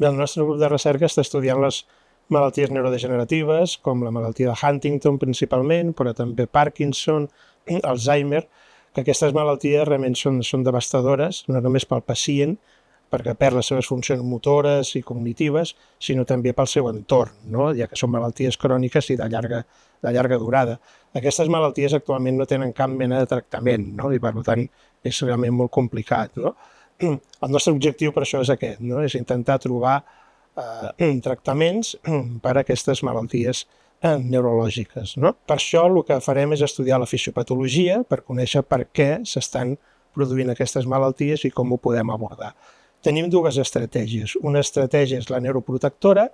Bé, el nostre grup de recerca està estudiant les malalties neurodegeneratives, com la malaltia de Huntington principalment, però també Parkinson, Alzheimer, que aquestes malalties realment són devastadores, no només pel pacient, perquè perd les seves funcions motores i cognitives, sinó també pel seu entorn, no? Ja que són malalties cròniques i de llarga durada. Aquestes malalties actualment no tenen cap mena de tractament, no? I per tant és realment molt complicat, no? El nostre objectiu per això és aquest, no? És intentar trobar tractaments per a aquestes malalties neurològiques, no? Per això el que farem és estudiar la fisiopatologia per conèixer per què s'estan produint aquestes malalties i com ho podem abordar. Tenim dues estratègies. Una estratègia és la neuroprotectora,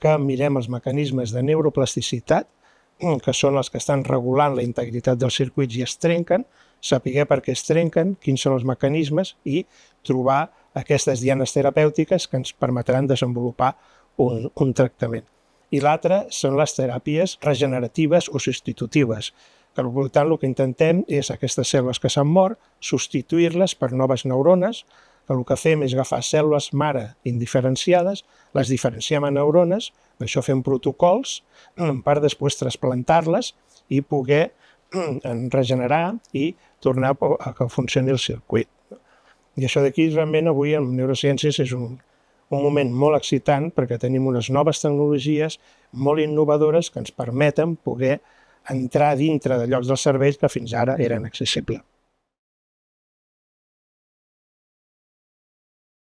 que mirem els mecanismes de neuroplasticitat, que són els que estan regulant la integritat dels circuits i es trenquen, saber per què es trenquen, quins són els mecanismes i trobar aquestes dianes terapèutiques que ens permetran desenvolupar un tractament. I l'altra són les teràpies regeneratives o substitutives, que per tant el que intentem és aquestes cèl·lules que s'han mort, substituir-les per noves neurones, que el que fem és agafar cèl·lules mare indiferenciades, les diferenciem en neurones, per això fem protocols per després trasplantar-les i poder regenerar i tornar a que funcioni el circuit. I això d'aquí realment avui en neurociències és un moment molt excitant perquè tenim unes noves tecnologies molt innovadores que ens permeten poder entrar dintre de llocs del cervell que fins ara eren accessibles.